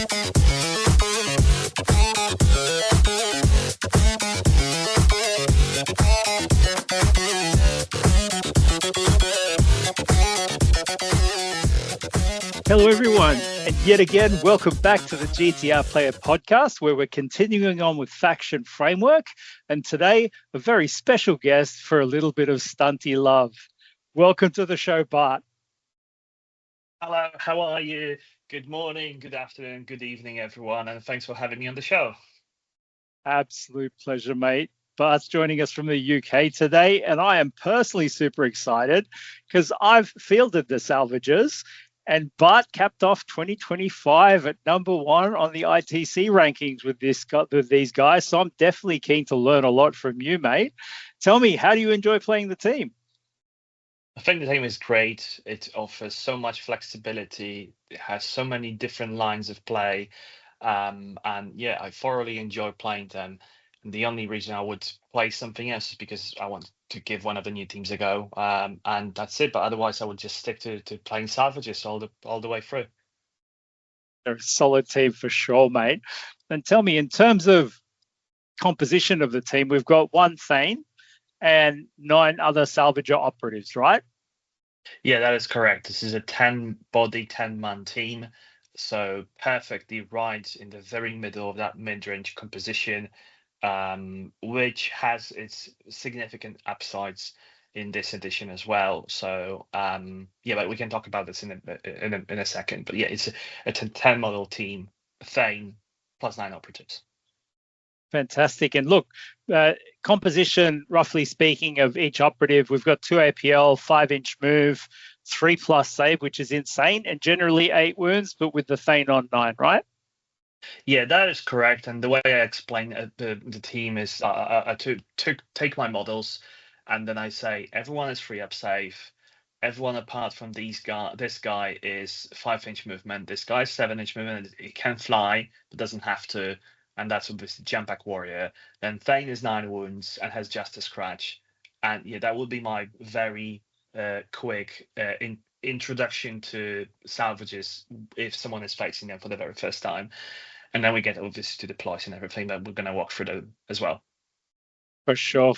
Hello, everyone, and yet again, welcome back to the GTR Player Podcast, where we're continuing on with Faction Framework, and today, a very special guest for a little bit of stunty love. Welcome to the show, Bart. Hello, how are you? Good morning, good afternoon, good evening, everyone, and thanks for having me on the show. Absolute pleasure, mate. Bart's joining us from the UK today, and I am personally super excited because I've fielded the Salvagers. And Bart capped off 2025 at number one on the ITC rankings with these guys. So I'm definitely keen to learn a lot from you, mate. Tell me, how do you enjoy playing the team? I think the team is great. It offers so much flexibility. It has so many different lines of play. And yeah, I thoroughly enjoy playing them. And the only reason I would play something else is because I want to give one of the new teams a go, and that's it. But otherwise, I would just stick to playing Salvagers all the way through. They're a solid team for sure, mate. And tell me, in terms of composition of the team, we've got one Thane and 9 other Salvager operatives, right? Yeah, that is correct. This is a 10-body, 10-man team, so perfectly right in the very middle of that mid-range composition. Which has its significant upsides in this edition as well. So yeah, but we can talk about this in a second. But yeah, it's a 10 model team, Thane plus 9 operatives. Fantastic. And look, composition, roughly speaking, of each operative, we've got 2 APL, 5-inch move, 3+ save, which is insane, and generally 8 wounds, but with the Thane on 9, right? Yeah, that is correct. And the way I explain the team is to take my models, and then I say everyone is 3-up save. Everyone apart from this guy is 5-inch movement. This guy is 7-inch movement. He can fly, but doesn't have to. And that's obviously Jump Back Warrior. Then Thane is 9 wounds and has just a scratch. And yeah, that would be my very quick introduction to Salvagers if someone is facing them for the very first time. And then we get obviously to the ploys and everything that we're going to walk through as well. For sure.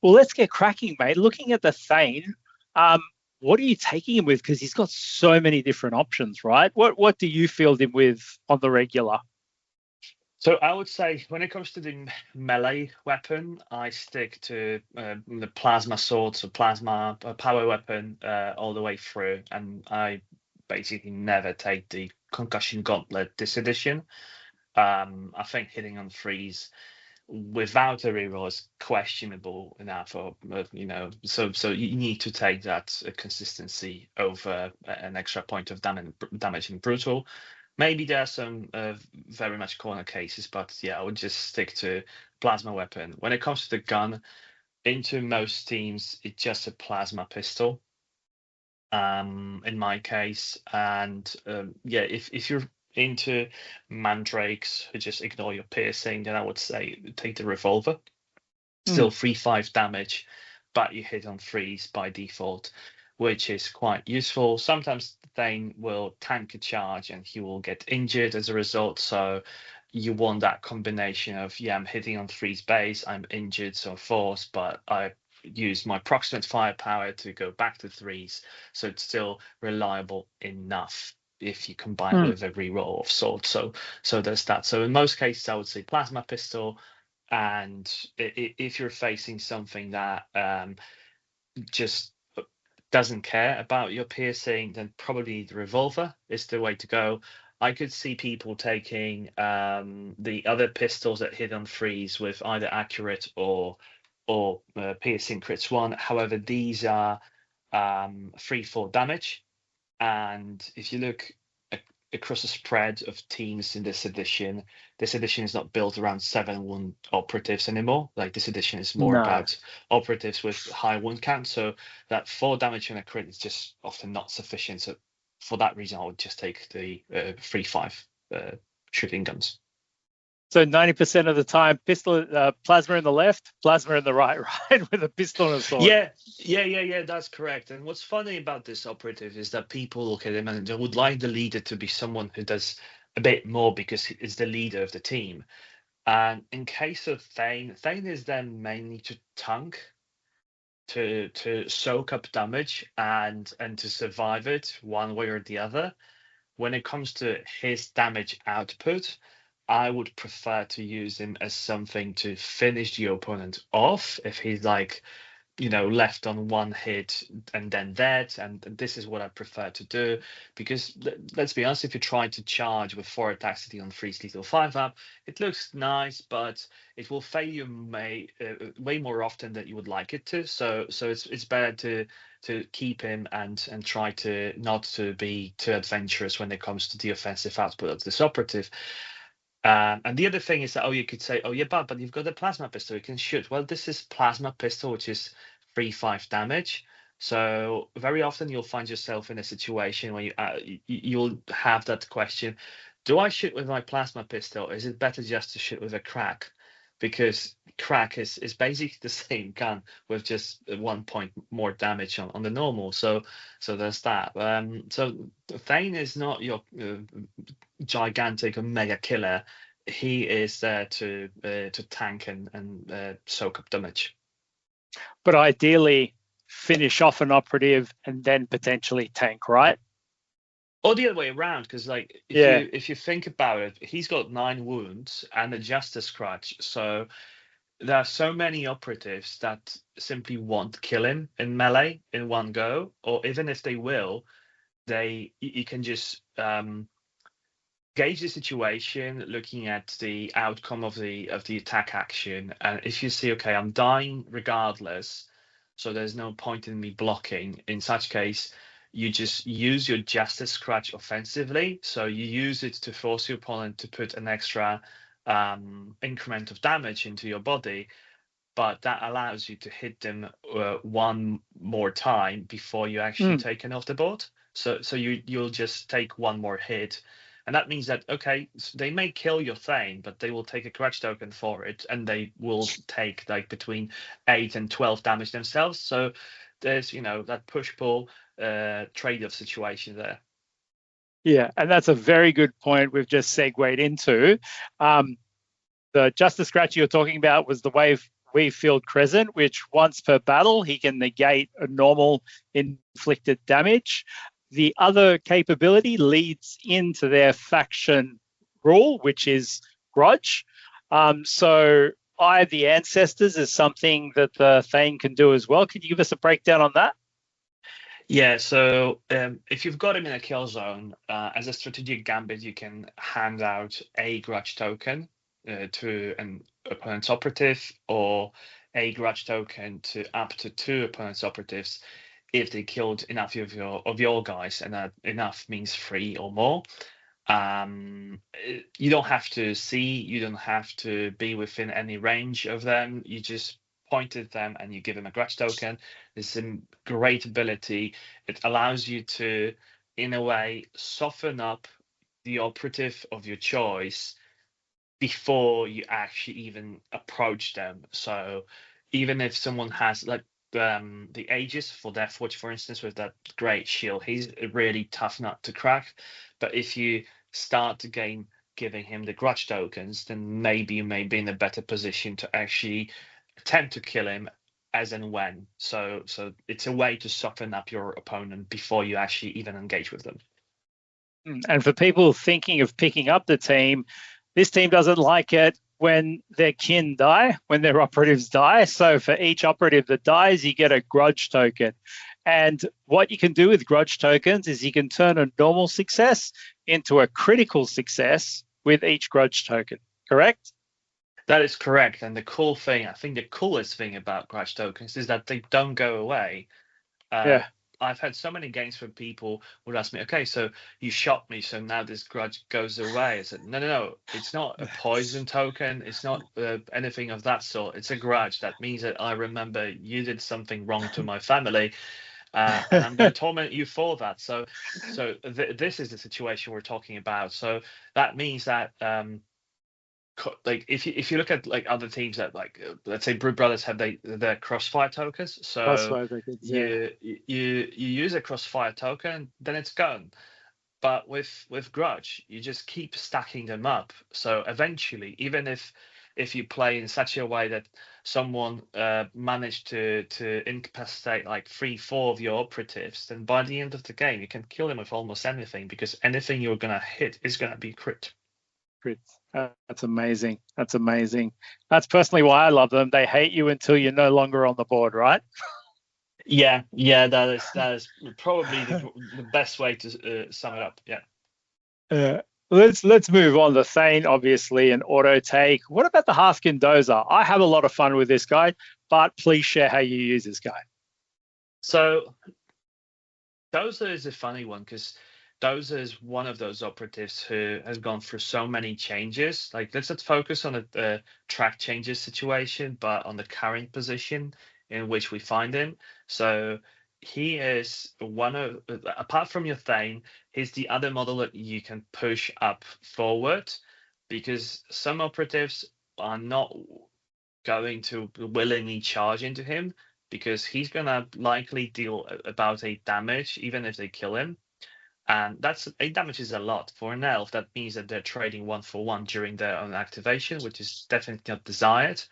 Well, let's get cracking, mate. Looking at the Thane, what are you taking him with? Because he's got so many different options, right? What do you field him with on the regular? So I would say when it comes to the melee weapon, I stick to the plasma sword, so plasma power weapon all the way through. And I basically never take the concussion gauntlet this edition. I think hitting on 3s without a reroll is questionable enough, or so you need to take that consistency over an extra point of damage in brutal. Maybe there are some very much corner cases, but yeah, I would just stick to plasma weapon. When it comes to the gun, into most teams, it's just a plasma pistol. In my case, and yeah, if you're into mandrakes who just ignore your piercing, then I would say take the revolver. Still 3-5 damage, but you hit on 3s by default, which is quite useful. Sometimes Thane will tank a charge and he will get injured as a result, so you want that combination of, yeah, I'm hitting on 3s base, I'm injured, so force, but I use my proximate firepower to go back to 3s, so it's still reliable enough if you combine it with a reroll of swords. So there's that. So in most cases, I would say plasma pistol, and if you're facing something that just doesn't care about your piercing, then probably the revolver is the way to go. I could see people taking the other pistols that hit on 3s with either accurate or piercing crits 1. However, these are 3-4 damage, and if you look across a spread of teams in this edition is not built around 7 wound operatives anymore. Like, this edition is more about operatives with high wound count, so that 4 damage on a crit is just often not sufficient. So for that reason, I would just take the 3-5 shooting guns. So 90% of the time, pistol, plasma in the left, plasma in the right, with a pistol and a sword. Yeah, that's correct. And what's funny about this operative is that people look at him and they would like the leader to be someone who does a bit more because it's the leader of the team. And in case of Thane, Thane is then mainly to tank, to soak up damage and to survive it one way or the other. When it comes to his damage output, I would prefer to use him as something to finish the opponent off if he's like, left on one hit and then dead. And this is what I prefer to do, because let's be honest, if you try to charge with 4 attacks at the on 3 lethal 5 up, it looks nice, but it will fail you way more often than you would like it to. So it's better to keep him and try to not to be too adventurous when it comes to the offensive output of this operative. And the other thing is that, you could say, yeah, but you've got a plasma pistol, you can shoot. Well, this is plasma pistol, which is 3/5 damage. So very often you'll find yourself in a situation where you'll have that question: do I shoot with my plasma pistol? Is it better just to shoot with a crack? Because crack is basically the same gun with just 1 point more damage on the normal. So there's that. So Thane is not your gigantic or mega killer. He is there to tank and soak up damage. But ideally, finish off an operative and then potentially tank, right? Or the other way around, because if you think about it, he's got 9 wounds and a justice scratch. So there are so many operatives that simply won't kill him in melee in one go, or even if they will, you can just gauge the situation looking at the outcome of the attack action. And if you see, okay, I'm dying regardless, so there's no point in me blocking, in such case you just use your justice scratch offensively. So you use it to force your opponent to put an extra increment of damage into your body, but that allows you to hit them one more time before you actually take it off the board. So you'll just take one more hit, and that means that, okay, they may kill your Thane, but they will take a grudge token for it, and they will take like between 8 and 12 damage themselves. So there's that push-pull trade-off situation there. Yeah, and that's a very good point we've just segued into. The Justice Scratch you're talking about was the Weave Field Crescent, which once per battle, he can negate a normal inflicted damage. The other capability leads into their faction rule, which is Grudge. So Eye of the Ancestors is something that the Thane can do as well. Can you give us a breakdown on that? Yeah, so if you've got him in a kill zone, as a strategic gambit, you can hand out a grudge token to an opponent's operative, or a grudge token to up to 2 opponent's operatives if they killed enough of your guys, and that enough means 3 or more. You don't have to see, you don't have to be within any range of them. You just point at them and you give them a grudge token. It's a great ability. It allows you to, in a way, soften up the operative of your choice before you actually even approach them. So even if someone has like the Aegis for Deathwatch, for instance, with that great shield, he's a really tough nut to crack. But if you start the game giving him the grudge tokens, then maybe you may be in a better position to actually attempt to kill him as and when. So it's a way to soften up your opponent before you actually even engage with them. And for people thinking of picking up the team, this team doesn't like it when their kin die, when their operatives die. So for each operative that dies, you get a grudge token. And what you can do with grudge tokens is you can turn a normal success into a critical success with each grudge token, correct? That is correct. And the cool thing, I think the coolest thing about grudge tokens is that they don't go away. Yeah. I've had so many games where people would ask me, okay, so you shot me, so now this grudge goes away. I said, no, it's not a poison token. It's not anything of that sort. It's a grudge. That means that I remember you did something wrong to my family, and I'm going to torment you for that. So this is the situation we're talking about. So that means that like if you look at like other teams that like let's say Brood Brothers have their crossfire tokens, so Crossfire tokens, yeah. you use a crossfire token, then it's gone. But with grudge, you just keep stacking them up. So eventually, even if you play in such a way that someone managed to incapacitate like 3, 4 of your operatives, then by the end of the game you can kill them with almost anything, because anything you're gonna hit is gonna be crit. Crit. That's amazing. That's amazing. That's personally why I love them. They hate you until you're no longer on the board, right? Yeah, that is probably the best way to sum it up. Yeah. Uh, let's move on. The Thane, obviously, an auto take. What about the Hearthkyn Dozer? I have a lot of fun with this guy, but please share how you use this guy. So Dozer is a funny one, because Dozer is one of those operatives who has gone through so many changes. Like, let's not focus on the track changes situation, but on the current position in which we find him. So he is one of, apart from your Thane, he's the other model that you can push up forward, because some operatives are not going to willingly charge into him, because he's gonna likely deal about 8 damage even if they kill him, and that's 8 damage is a lot for an elf. That means that they're trading 1-for-1 during their own activation, which is definitely not desired.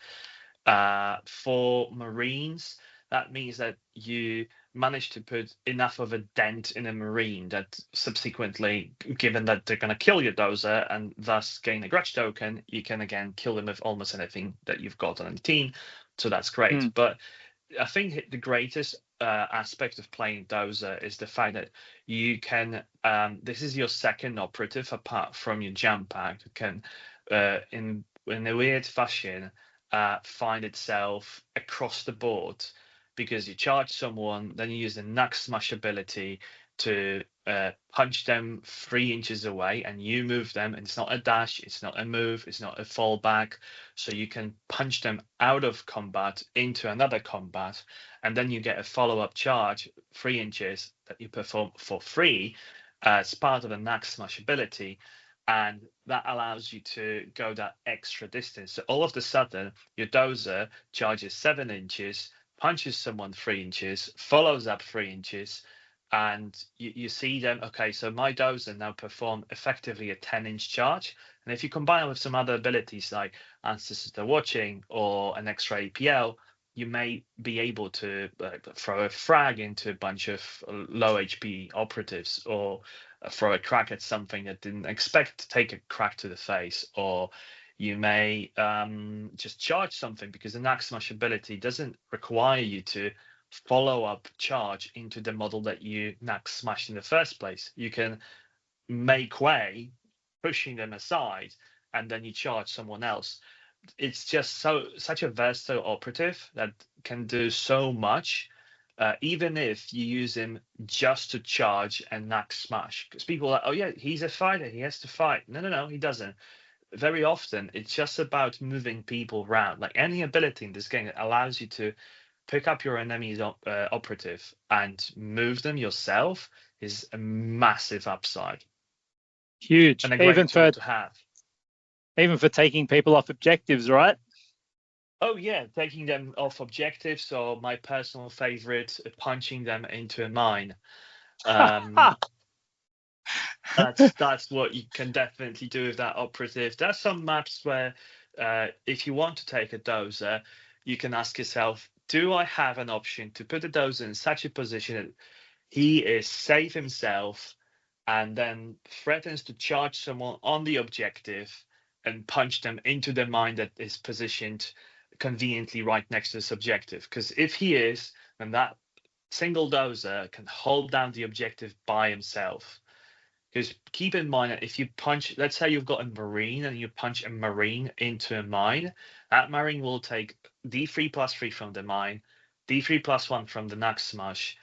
For Marines, that means that you manage to put enough of a dent in a Marine that subsequently, given that they're going to kill your Dozer and thus gain a grudge token, you can again kill them with almost anything that you've got on the team. So that's great. But I think the greatest aspect of playing Dozer is the fact that you can, this is your second operative apart from your jam pack, can, in a weird fashion, find itself across the board, because you charge someone, then you use the Knuck Smash ability to punch them 3 inches away, and you move them, and it's not a dash, it's not a move, it's not a fallback, so you can punch them out of combat into another combat, and then you get a follow-up charge 3 inches that you perform for free as part of the Knuck Smash ability, and that allows you to go that extra distance. So all of a sudden, your Dozer charges 7 inches, punches someone 3 inches, follows up 3 inches, and you see them, okay, so my Dozer now perform effectively a 10-inch charge. And if you combine it with some other abilities like Ancestors Are Watching or an extra APL, you may be able to throw a frag into a bunch of low HP operatives, or throw a crack at something that didn't expect to take a crack to the face, or you may just charge something, because the Knuck Smash ability doesn't require you to follow up charge into the model that you Knuck Smashed in the first place. You can make way, pushing them aside, and then you charge someone else. It's just such a versatile operative that can do so much, even if you use him just to charge and Knuck Smash. Because people are like, oh yeah, he's a fighter, he has to fight. No, he doesn't. Very often, it's just about moving people around. Like, any ability in this game that allows you to pick up your enemy's operative and move them yourself is a massive upside. Huge. And a great tool to have. Even for taking people off objectives, right? Oh yeah, taking them off objectives, or my personal favorite, punching them into a mine. That's what you can definitely do with that operative. There's some maps where if you want to take a Dozer, you can ask yourself, do I have an option to put the Dozer in such a position that he is safe himself and then threatens to charge someone on the objective and punch them into the mine that is positioned conveniently right next to this objective? Because if he is, then that single Dozer can hold down the objective by himself. Because keep in mind that if you punch, let's say you've got a Marine and you punch a Marine into a mine, that Marine will take D3+3 from the mine, D3+1 from the Knuck Smash,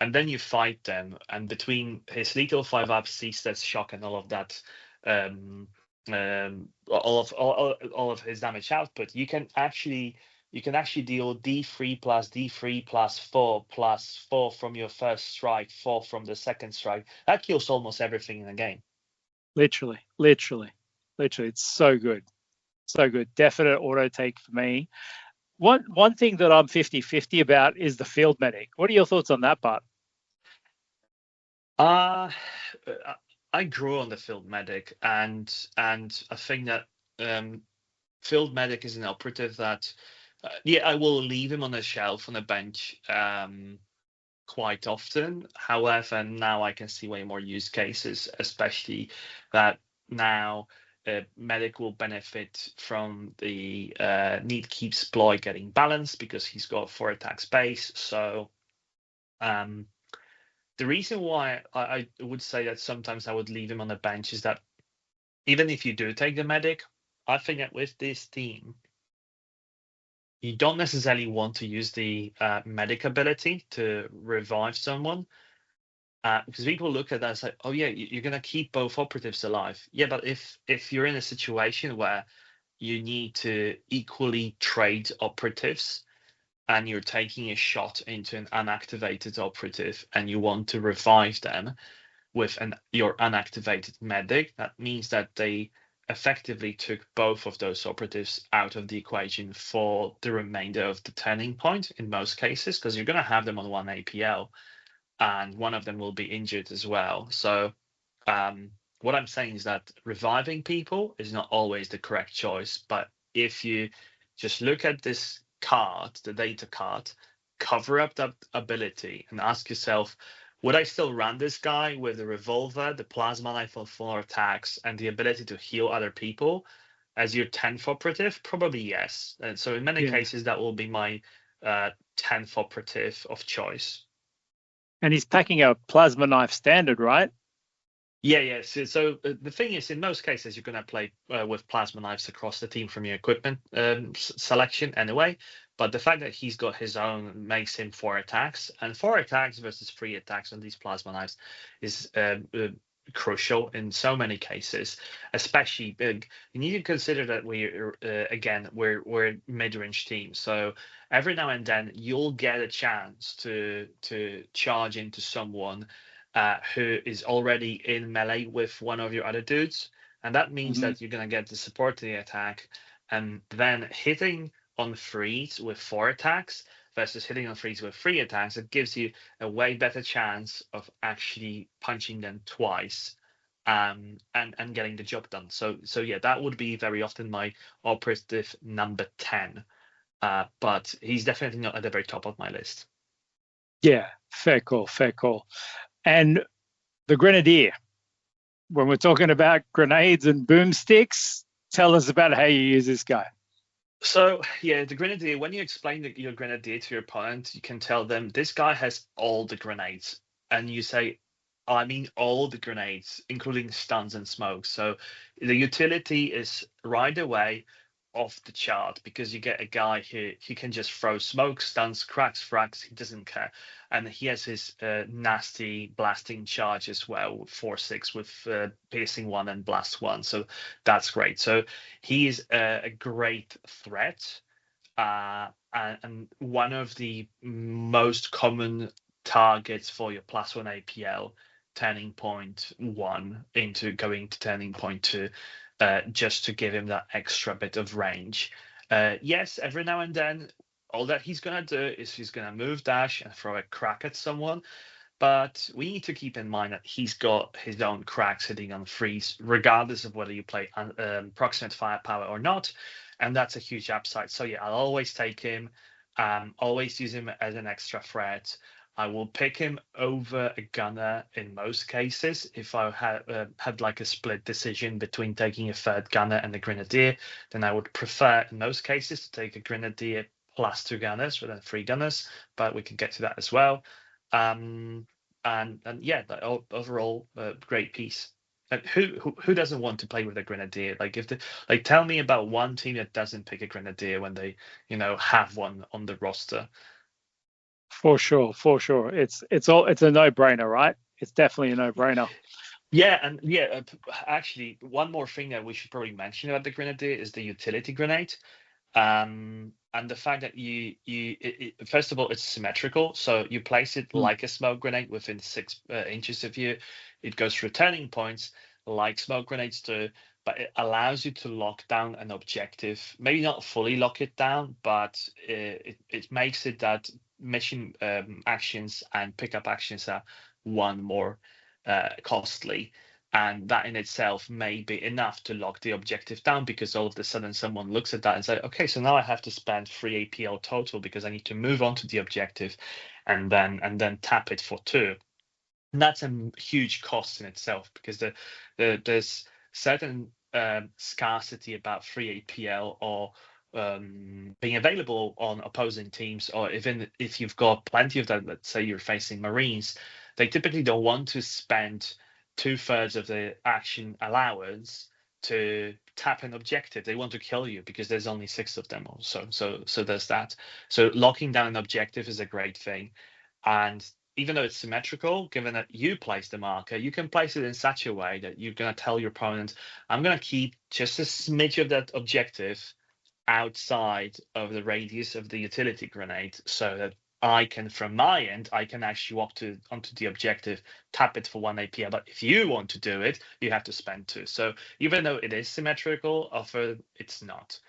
and then you fight them. And between his lethal 5-up, C-stats, shock, and all of that, all of his damage output, you can actually deal D3+D3+4+4 from your first strike, 4 from the second strike. That kills almost everything in the game. Literally. It's so good. Definite auto take for me. One thing that I'm 50-50 about is the field medic. What are your thoughts on that part? I grew on the field medic, and I think that field medic is an operative that, yeah, I will leave him on the shelf on the bench quite often. However, now I can see way more use cases, especially that now medic will benefit from the need keep exploit getting balanced because he's got 4 attack space. So the reason why I would say that sometimes I would leave him on the bench is that even if you do take the medic, I think that with this team, you don't necessarily want to use the medic ability to revive someone, because people look at that as like, oh yeah, you're going to keep both operatives alive. Yeah, but if you're in a situation where you need to equally trade operatives and you're taking a shot into an unactivated operative and you want to revive them with your unactivated medic, that means that they effectively took both of those operatives out of the equation for the remainder of the turning point in most cases, because you're going to have them on 1 APL and one of them will be injured as well. So what I'm saying is that reviving people is not always the correct choice, but if you just look at this card, the data card, cover up that ability and ask yourself, would I still run this guy with the revolver, the plasma knife for 4 attacks, and the ability to heal other people as your 10th operative? Probably yes. And so in many cases, that will be my 10th operative of choice. And he's packing a plasma knife standard, right? Yeah, yeah. So the thing is, in most cases, you're going to play with plasma knives across the team from your equipment selection anyway. But the fact that he's got his own makes him 4 attacks, and 4 attacks versus 3 attacks on these plasma knives is crucial in so many cases, especially big. You need to consider that we're mid-range team, so every now and then you'll get a chance to charge into someone who is already in melee with one of your other dudes, and that means that you're going to get the support to the attack, and then hitting on freeze with 4 attacks versus hitting on freeze with 3 attacks, it gives you a way better chance of actually punching them twice and getting the job done. So yeah, that would be very often my operative number 10, but he's definitely not at the very top of my list. Yeah, fair call. And the grenadier, when we're talking about grenades and boomsticks, tell us about how you use this guy. So yeah, the grenadier, when you explain your grenadier to your opponent, you can tell them this guy has all the grenades, and you say, I mean all the grenades, including stuns and smokes. So the utility is right away off the chart, because you get a guy who he can just throw smoke, stuns, cracks, frags, he doesn't care. And he has his nasty blasting charge as well, 4/6 with piercing 1 and blast 1. So that's great. So he is a great threat. And one of the most common targets for your +1 APL turning point 1 into going to turning point 2, just to give him that extra bit of range. Yes, every now and then, all that he's going to do is he's going to move, dash, and throw a crack at someone. But we need to keep in mind that he's got his own cracks hitting on freeze, regardless of whether you play proximate firepower or not. And that's a huge upside. So yeah, I'll always take him, always use him as an extra threat. I will pick him over a gunner in most cases. If I had like a split decision between taking a 3rd gunner and a grenadier, then I would prefer in most cases to take a grenadier plus 2 gunners rather than 3 gunners. But we can get to that as well. And yeah, overall, great piece. And who doesn't want to play with a grenadier? Like tell me about one team that doesn't pick a grenadier when they have one on the roster. For sure. It's a no-brainer, right? It's definitely a no-brainer. Yeah, and yeah, actually, one more thing that we should probably mention about the grenadier is the utility grenade. And the fact that first of all, it's symmetrical, so you place it like a smoke grenade within 6 inches of you. It goes through turning points like smoke grenades do, but it allows you to lock down an objective. Maybe not fully lock it down, but it makes it that mission actions and pickup actions are 1 more costly. And that in itself may be enough to lock the objective down, because all of a sudden someone looks at that and say, okay, so now I have to spend 3 APL total because I need to move on to the objective and then tap it for 2. And that's a huge cost in itself, because there's certain scarcity about 3 APL or being available on opposing teams, or even if you've got plenty of that. Let's say you're facing Marines, they typically don't want to spend 2/3 of the action allowance to tap an objective. They want to kill you because there's only 6 of them also. So there's that. So locking down an objective is a great thing. And even though it's symmetrical, given that you place the marker, you can place it in such a way that you're going to tell your opponent, I'm going to keep just a smidge of that objective outside of the radius of the utility grenade, so that I can, from my end, I can actually walk onto the objective, tap it for 1 APL. But if you want to do it, you have to spend 2. So even though it is symmetrical, often it's not.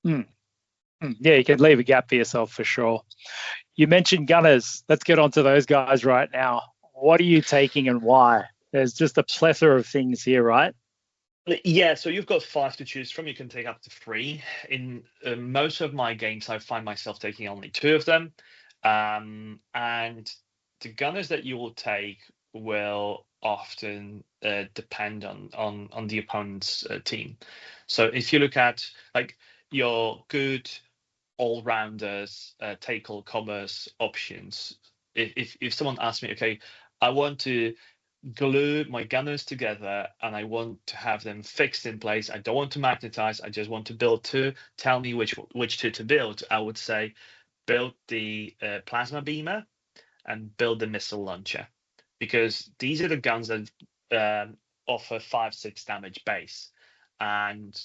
Yeah, you can leave a gap for yourself for sure. You mentioned gunners. Let's get onto those guys right now. What are you taking and why? There's just a plethora of things here, right? Yeah, so you've got 5 to choose from. You can take up to 3. In most of my games, I find myself taking only 2 of them. And the gunners that you will take will often depend on the opponent's team. So if you look at like your good all-rounders, take all commerce options, if someone asks me, okay, I want to glue my gunners together and I want to have them fixed in place, I don't want to magnetize, I just want to build 2, tell me which 2 to build, I would say build the plasma beamer and build the missile launcher, because these are the guns that offer 5-6 damage base, and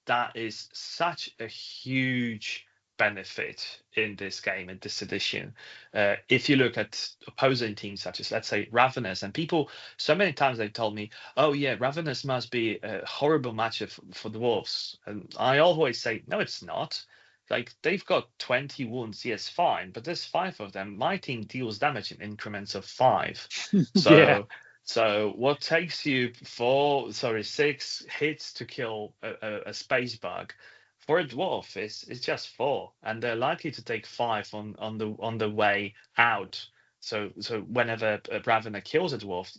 that is such a huge benefit in this game, in this edition. If you look at opposing teams such as, let's say, Ravenous, and people so many times they've told me, oh yeah, Ravenous must be a horrible matchup for the Dwarves, and I always say, no, it's not. Like, they've got 20 wounds, yes, fine, but there's 5 of them. My team deals damage in increments of 5. Yeah. So what takes you 6 hits to kill a space bug, for a dwarf is just 4, and they're likely to take 5 on the way out. So whenever a Ravener kills a dwarf,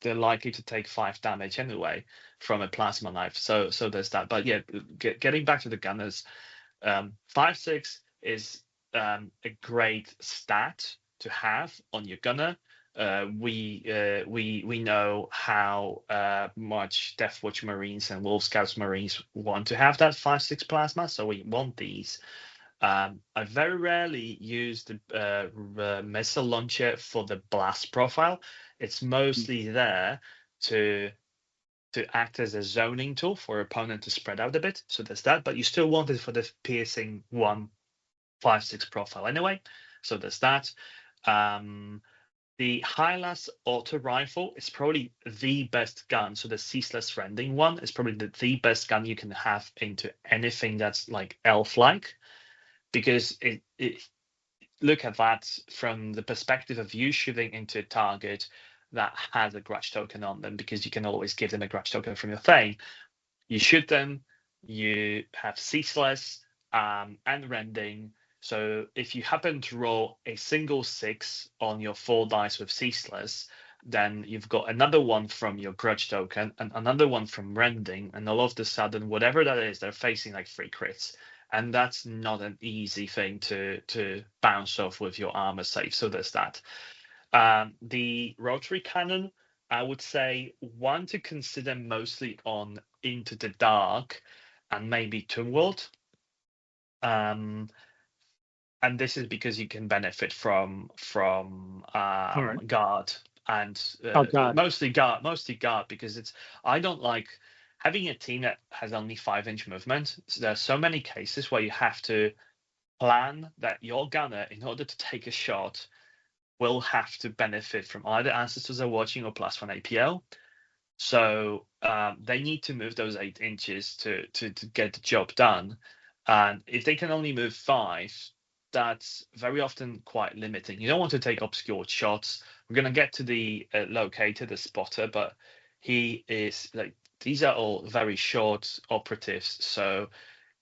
they're likely to take 5 damage anyway from a plasma knife. So there's that. But yeah, getting back to the gunners, 5-6 is a great stat to have on your gunner. We know how much Deathwatch Marines and Wolf Scouts Marines want to have that 5-6 plasma, so we want these. I very rarely use the missile launcher for the blast profile. It's mostly there to act as a zoning tool for opponent to spread out a bit. So there's that, but you still want it for the piercing 1-5-6 profile anyway. So there's that. The Hylas auto rifle is probably the best gun. So the ceaseless rending one is probably the best gun you can have into anything that's like elf-like, because it look at that from the perspective of you shooting into a target that has a grudge token on them, because you can always give them a grudge token from your thing. You shoot them, you have ceaseless and rending. So if you happen to roll a single 6 on your 4 dice with ceaseless, then you've got another one from your grudge token and another one from rending, and all of a sudden, whatever that is, they're facing like 3 crits. And that's not an easy thing to bounce off with your armor save. So there's that. The rotary cannon, I would say one to consider mostly on Into the Dark and maybe Toonworld. And this is because you can benefit from guard and mostly guard, because I don't like having a team that has only 5-inch movement. So there are so many cases where you have to plan that your gunner, in order to take a shot, will have to benefit from either Ancestors Are Watching or +1 APL. So they need to move those 8 inches to get the job done. And if they can only move 5, that's very often quite limiting. You don't want to take obscure shots. We're going to get to the locator, the spotter, but he is like, these are all very short operatives, so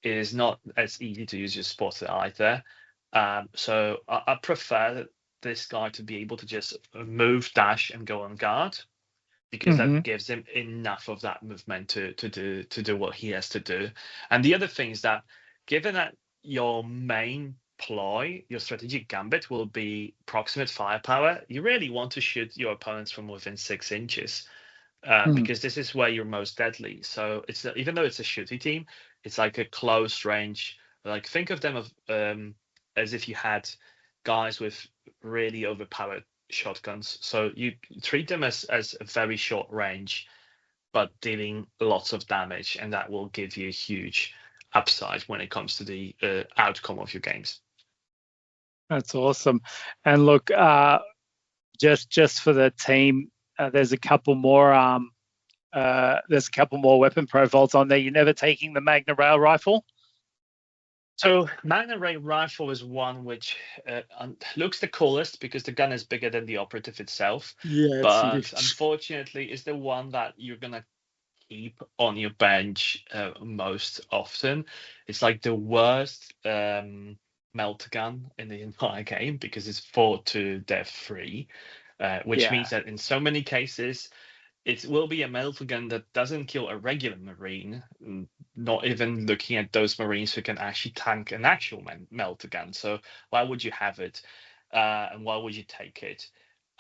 it is not as easy to use your spotter either. So I prefer this guy to be able to just move, dash, and go on guard, because that gives him enough of that movement to do what he has to do. And the other thing is that, given that your main ploy, your strategic gambit, will be proximate firepower, you really want to shoot your opponents from within 6 inches. Because this is where you're most deadly. So it's even though it's a shooty team, it's like a close range. Like, think of them as if you had guys with really overpowered shotguns. So you treat them as a very short range, but dealing lots of damage, and that will give you a huge upside when it comes to the outcome of your games. That's awesome. And look, just for the team, there's a couple more weapon profiles on there. You're never taking the Magna Rail rifle? So Magna Ray rifle is one which looks the coolest because the gun is bigger than the operative itself. Yeah, but unfortunately, is the one that you're gonna keep on your bench most often. It's like the worst melt gun in the entire game because it's 4 to death 3, which means that in so many cases it will be a melt gun that doesn't kill a regular Marine, not even looking at those Marines who can actually tank an actual melt gun. So why would you have it? And why would you take it?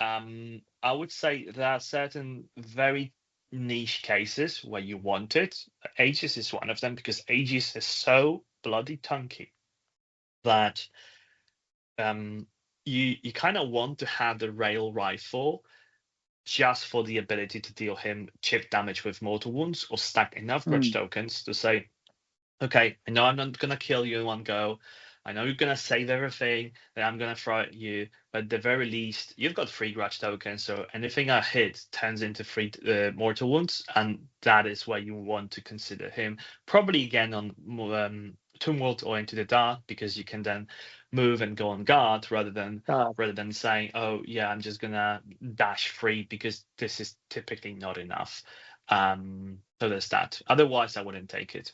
I would say there are certain very niche cases where you want it. Aegis is one of them, because Aegis is so bloody tanky that you kind of want to have the rail rifle just for the ability to deal him chip damage with mortal wounds, or stack enough grudge tokens to say, okay, I know I'm not going to kill you in one go. I know you're going to save everything that I'm going to throw at you, but at the very least, you've got 3 grudge tokens, so anything I hit turns into 3 mortal wounds, and that is where you want to consider him. Probably again on Tumult or Into the Dark, because you can then move and go on guard rather than saying, oh yeah, I'm just gonna dash free, because this is typically not enough. So there's that. Otherwise, I wouldn't take it.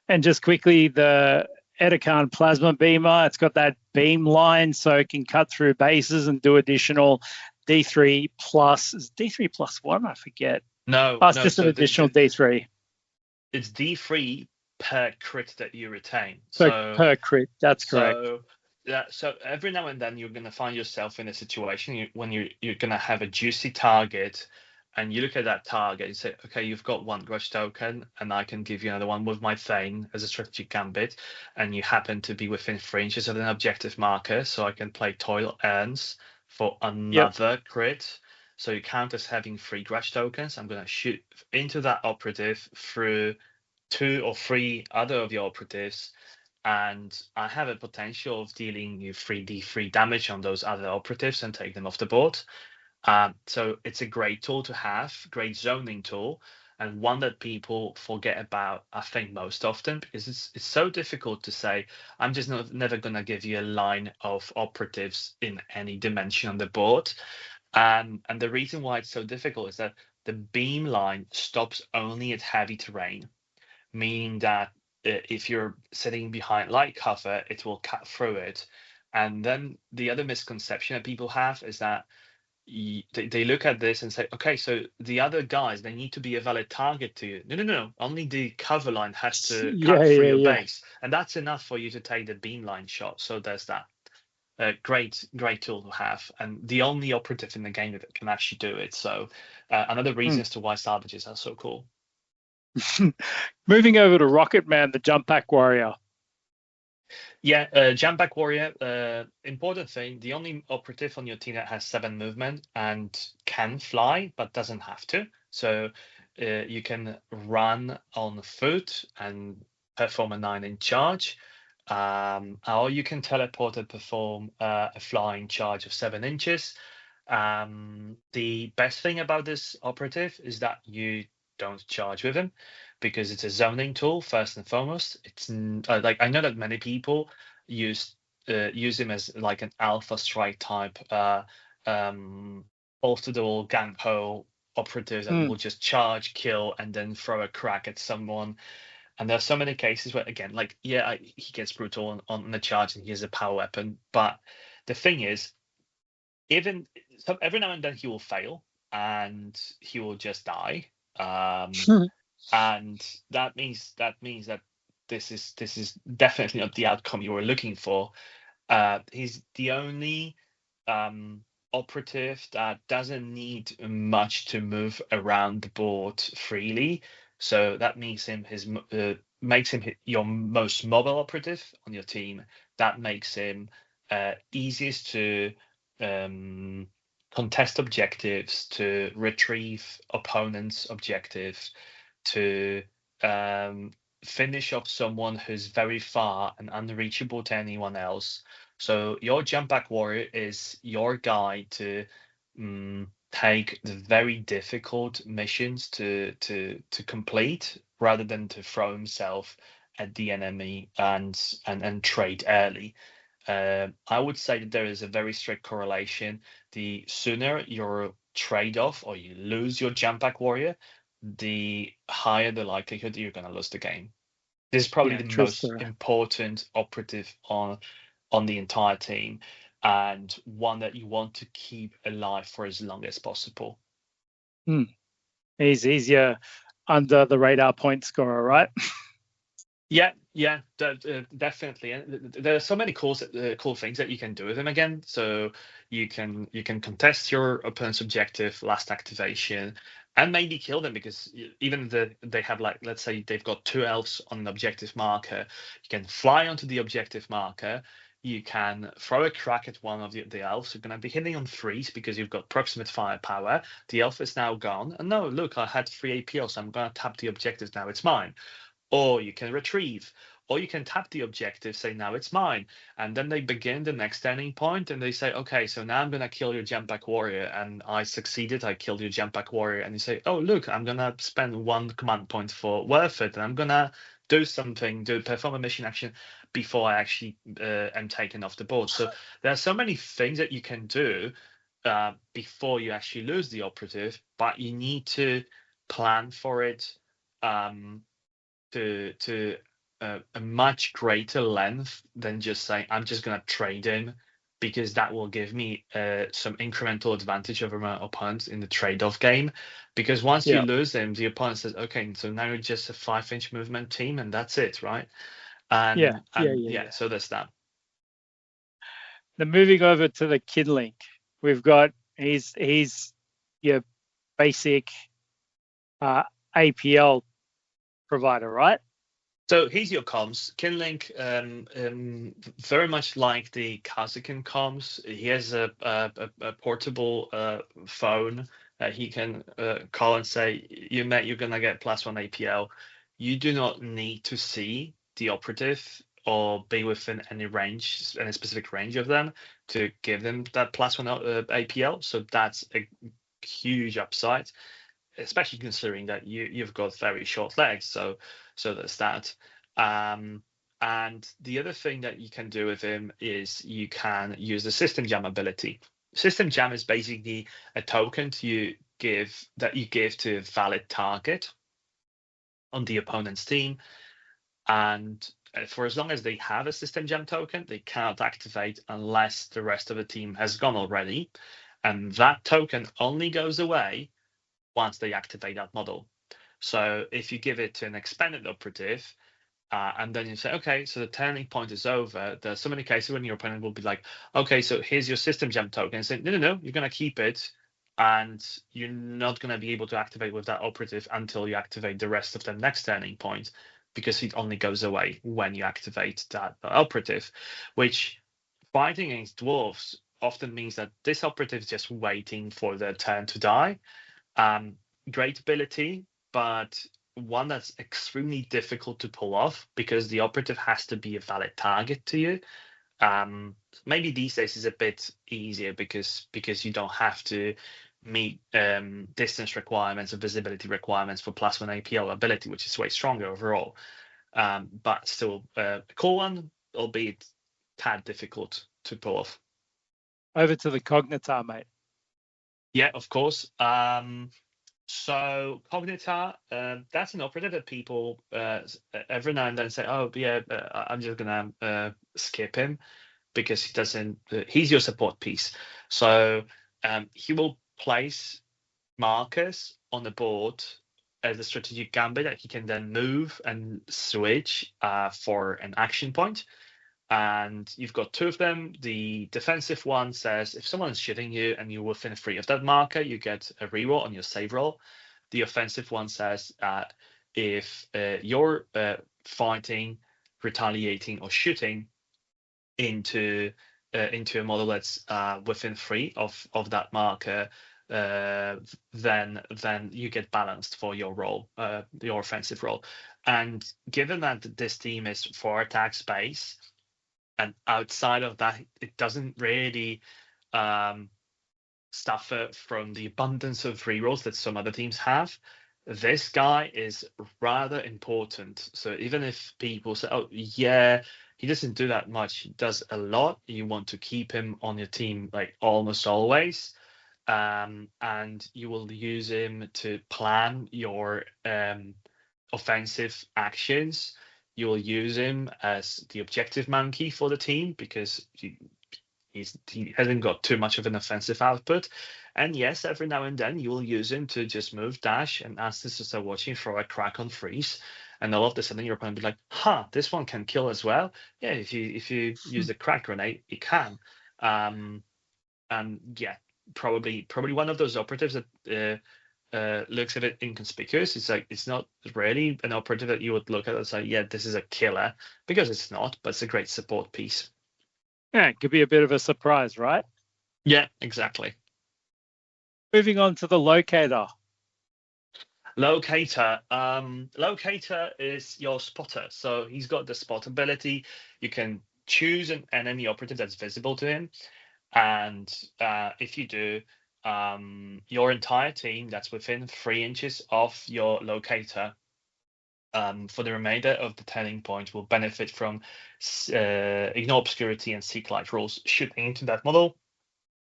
And just quickly, the Edekan Plasma Beamer, it's got that beam line, so it can cut through bases and do additional D3 plus. Is D3 plus 1? I forget. No, it's just an additional D3. It's D3 per crit that you retain. Per crit, that's correct. So every now and then you're going to find yourself in a situation when you're going to have a juicy target, and you look at that target and say, okay, you've got 1 grudge token, and I can give you another one with my Thane as a strategic gambit, and you happen to be within 3 inches of an objective marker, so I can play Toil Earns for another crit. So you count as having 3 grudge tokens. I'm going to shoot into that operative through 2 or 3 other of your operatives, and I have a potential of dealing you 3d3 damage on those other operatives and take them off the board. So it's a great tool to have, great zoning tool, and one that people forget about, I think, most often, because it's so difficult to say, I'm just never going to give you a line of operatives in any dimension on the board. And the reason why it's so difficult is that the beam line stops only at heavy terrain, meaning that if you're sitting behind light cover, it will cut through it. And then the other misconception that people have is that they look at this and say, okay, so the other guys, they need to be a valid target to you. No. Only the cover line has to cut through your base. And that's enough for you to take the beam line shot. So there's that. Great tool to have. And the only operative in the game that can actually do it. So another reason as to why Salvagers are so cool. Moving over to Rocket Man, the jump back warrior. Yeah, jump back warrior. Important thing: the only operative on your team that has 7 movement and can fly, but doesn't have to. So you can run on foot and perform a 9-inch charge, or you can teleport and perform a flying charge of 7 inches. The best thing about this operative is that you don't charge with him, because it's a zoning tool first and foremost. It's like, I know that many people use him as like an alpha strike type, off to the wall gang ho operative that will just charge, kill, and then throw a crack at someone. And there are so many cases where, again, like, yeah, he gets brutal on the charge and he has a power weapon. But the thing is, even so, every now and then he will fail and he will just die. And that means that this is definitely not the outcome you were looking for. He's the only operative that doesn't need much to move around the board freely. So that makes him your most mobile operative on your team. That makes him easiest to contest objectives, to retrieve opponents' objectives, to finish off someone who's very far and unreachable to anyone else. So your jump back warrior is your guy to take the very difficult missions to complete, rather than to throw himself at the enemy and trade early. I would say that there is a very strict correlation. The sooner your trade off or you lose your jump back warrior, the higher the likelihood that you're going to lose the game. This is probably the most important operative on the entire team, and one that you want to keep alive for as long as possible. He's your under the radar point scorer, right? Yeah, definitely. And there are so many cool things that you can do with him again. So you can contest your opponent's objective, last activation, and maybe kill them, because even they have, like, let's say they've got 2 elves on an objective marker. You can fly onto the objective marker. You can throw a crack at one of the elves. You're going to be hitting on 3s because you've got proximate firepower. The elf is now gone. And no, look, I had 3 APL, so I'm going to tap the objective. Now it's mine. Or you can retrieve, or you can tap the objective, say, now it's mine. And then they begin the next turning point and they say, okay, so now I'm going to kill your jump back warrior. And I succeeded. I killed your jump back warrior. And you say, oh, look, I'm going to spend 1 command point for worth it. And I'm going to do something, perform a mission action before I actually am taken off the board. So there are so many things that you can do before you actually lose the operative, but you need to plan for it to a much greater length than just saying, I'm just going to trade him, because that will give me some incremental advantage over my opponent in the trade-off game. Because once you lose him, the opponent says, okay, so now you're just a 5-inch movement team, and that's it, right? And so there's that. Now, moving over to the Kinlink, we've got he's your basic APL provider, right? So here's your comms. Kinlink, very much like the Kazakin comms. He has a portable phone that he can call and say, you're going to get +1 APL. You do not need to see the operative or be within any specific range of them to give them that +1 APL. So that's a huge upside, especially considering that you've got very short legs. So there's that. And the other thing that you can do with him is you can use the system jam ability. System jam is basically a token you give to a valid target on the opponent's team, and for as long as they have a system jam token, they cannot activate unless the rest of the team has gone already, and that token only goes away once they activate that model. So if you give it to an expanded operative, and then you say, okay, so the turning point is over, there's so many cases when your opponent will be like, okay, so here's your system jam token. And say, no, you're going to keep it, and you're not going to be able to activate with that operative until you activate the rest of the next turning point, because it only goes away when you activate that operative, which fighting against dwarves often means that this operative is just waiting for their turn to die. Great ability, but one that's extremely difficult to pull off, because the operative has to be a valid target to you. Maybe these days is a bit easier because you don't have to meet distance requirements or visibility requirements for +1 APL ability, which is way stronger overall. But still a cool one, albeit tad difficult to pull off. Over to the Cognitar, mate. Yeah, of course. So Cognita, that's an operative that people every now and then say, "Oh, yeah, I'm just gonna skip him because he doesn't. He's your support piece." So he will place markers on the board as a strategic gambit that he can then move and switch for an action point. And you've got two of them. The defensive one says if someone is shooting you and you're within 3 of that marker, you get a reroll on your save roll. The offensive one says that if you're fighting, retaliating, or shooting into a model that's within 3 of that marker, then you get balanced for your roll, your offensive roll. And given that this team is 4 attack space, and outside of that, it doesn't really suffer from the abundance of rerolls that some other teams have. This guy is rather important. So even if people say, "Oh, yeah, he doesn't do that much," he does a lot. You want to keep him on your team like almost always. And you will use him to plan your offensive actions. You will use him as the objective monkey for the team because he hasn't got too much of an offensive output. And yes, every now and then you will use him to just move, dash, and ask this to start watching, throw a crack on freeze. And all of a sudden your opponent will be like, this one can kill as well. Yeah, if you use the crack grenade, it can. And yeah, probably one of those operatives that looks a bit inconspicuous. It's like it's not really an operative that you would look at and say, yeah, this is a killer, because it's not, but it's a great support piece. Yeah, it could be a bit of a surprise, right? Yeah, exactly. Moving on to the locator. Locator. Locator is your spotter. So he's got the spot ability. You can choose an enemy operative that's visible to him. And if you do, your entire team that's within 3 inches of your locator for the remainder of the turning point will benefit from ignore obscurity and seek light rules shooting into that model.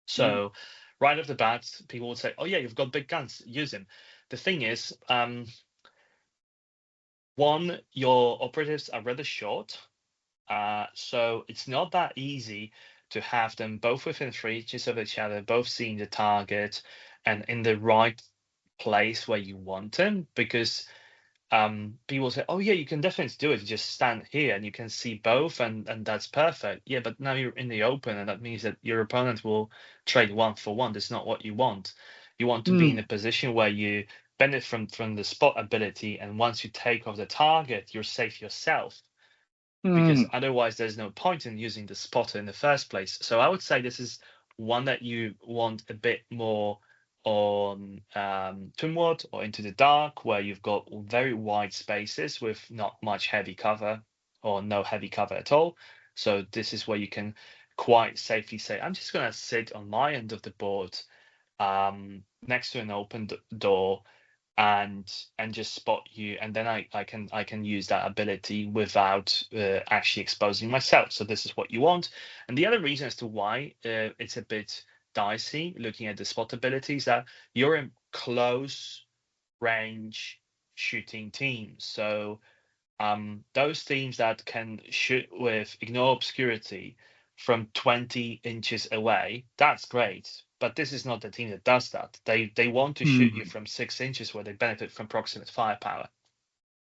So right off the bat, people would say, "Oh yeah, you've got big guns, use him." The thing is, one, your operatives are rather short, so it's not that easy to have them both within 3 inches of each other, both seeing the target and in the right place where you want them, because people say, "Oh yeah, you can definitely do it. You just stand here and you can see both, and that's perfect." Yeah, but now you're in the open, and that means that your opponent will trade 1 for 1. That's not what you want. You want to be in a position where you benefit from the spot ability, and once you take off the target, you're safe yourself. Because otherwise, there's no point in using the spotter in the first place. So I would say this is one that you want a bit more on Toonward or Into the Dark, where you've got very wide spaces with not much heavy cover or no heavy cover at all. So this is where you can quite safely say, "I'm just going to sit on my end of the board next to an open door and just spot you, and then I can use that ability without actually exposing myself." So this is what you want. And the other reason as to why it's a bit dicey looking at the spot ability is that you're in close range shooting teams. So those teams that can shoot with ignore obscurity from 20 inches away, that's great. But this is not the team that does that. They want to shoot you from 6 inches where they benefit from proximate firepower.